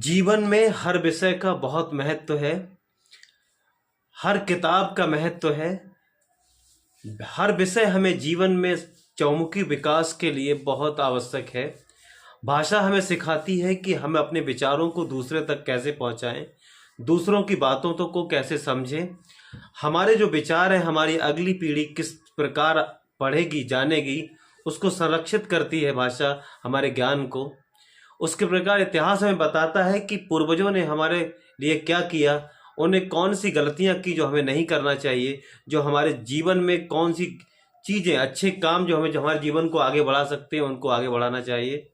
जीवन में हर विषय का बहुत महत्व है। हर किताब का महत्व है। हर विषय हमें जीवन में चौमुखी विकास के लिए बहुत आवश्यक है। भाषा हमें सिखाती है कि हम अपने विचारों को दूसरे तक कैसे पहुंचाएं, दूसरों की बातों तो को कैसे समझें। हमारे जो विचार हैं हमारी अगली पीढ़ी किस प्रकार पढ़ेगी जानेगी, उसको संरक्षित करती है भाषा हमारे ज्ञान को। उसके प्रकार इतिहास हमें बताता है कि पूर्वजों ने हमारे लिए क्या किया, उन्हें कौन सी गलतियां की जो हमें नहीं करना चाहिए, जो हमारे जीवन में कौन सी चीज़ें अच्छे काम जो हमारे जीवन को आगे बढ़ा सकते हैं उनको आगे बढ़ाना चाहिए।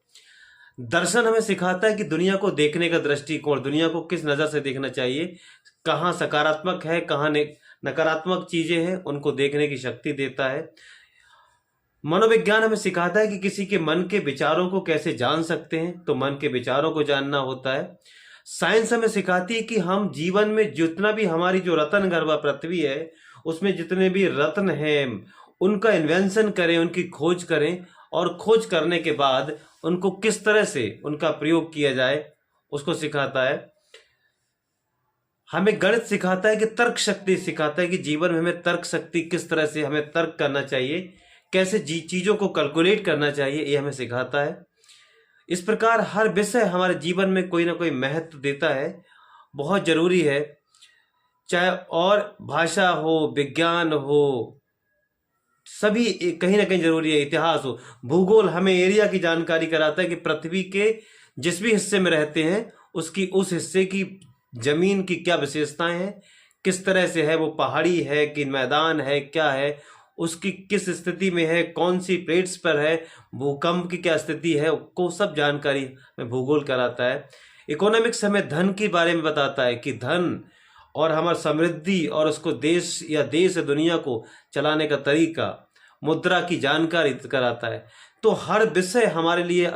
दर्शन हमें सिखाता है कि दुनिया को देखने का दृष्टिकोण, दुनिया को किस नज़र से देखना चाहिए, कहाँ सकारात्मक है कहाँ नकारात्मक चीज़ें हैं, उनको देखने की शक्ति देता है। मनोविज्ञान हमें सिखाता है कि किसी के मन के विचारों को कैसे जान सकते हैं, तो मन के विचारों को जानना होता है। साइंस हमें सिखाती है कि हम जीवन में जितना भी हमारी जो रत्न गर्भा पृथ्वी है उसमें जितने भी रत्न हैं उनका इन्वेंशन करें, उनकी खोज करें, और खोज करने के बाद उनको किस तरह से उनका प्रयोग किया जाए उसको सिखाता है। हमें गणित सिखाता है कि तर्क शक्ति सिखाता है कि जीवन में हमें तर्क शक्ति किस तरह से हमें तर्क करना चाहिए, कैसे चीज़ों को कैलकुलेट करना चाहिए, ये हमें सिखाता है। इस प्रकार हर विषय हमारे जीवन में कोई ना कोई महत्व देता है, बहुत जरूरी है। चाहे और भाषा हो, विज्ञान हो, सभी कहीं ना कहीं जरूरी है। इतिहास हो, भूगोल हमें एरिया की जानकारी कराता है कि पृथ्वी के जिस भी हिस्से में रहते हैं उसकी उस हिस्से की जमीन की क्या विशेषताएं हैं, किस तरह से है, वो पहाड़ी है कि मैदान है, क्या है, उसकी किस स्थिति में है, कौन सी प्लेट्स पर है, भूकंप की क्या स्थिति है, को सब जानकारी हमें भूगोल कराता है। इकोनॉमिक्स हमें धन के बारे में बताता है कि धन और हमारी समृद्धि और उसको देश या दुनिया को चलाने का तरीका, मुद्रा की जानकारी कराता है। तो हर विषय हमारे लिए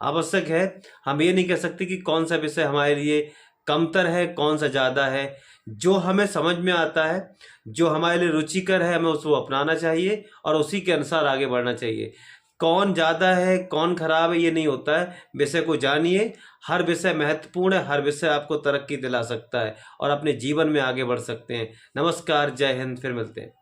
आवश्यक है। हम ये नहीं कह सकते कि कौन सा विषय हमारे लिए कमतर है, कौन सा ज़्यादा है। जो हमें समझ में आता है, जो हमारे लिए रुचिकर है, हमें उसको अपनाना चाहिए और उसी के अनुसार आगे बढ़ना चाहिए। कौन ज़्यादा है कौन खराब है ये नहीं होता है। विषय को जानिए, हर विषय महत्वपूर्ण है, हर विषय आपको तरक्की दिला सकता है और अपने जीवन में आगे बढ़ सकते हैं। नमस्कार, जय हिंद, फिर मिलते हैं।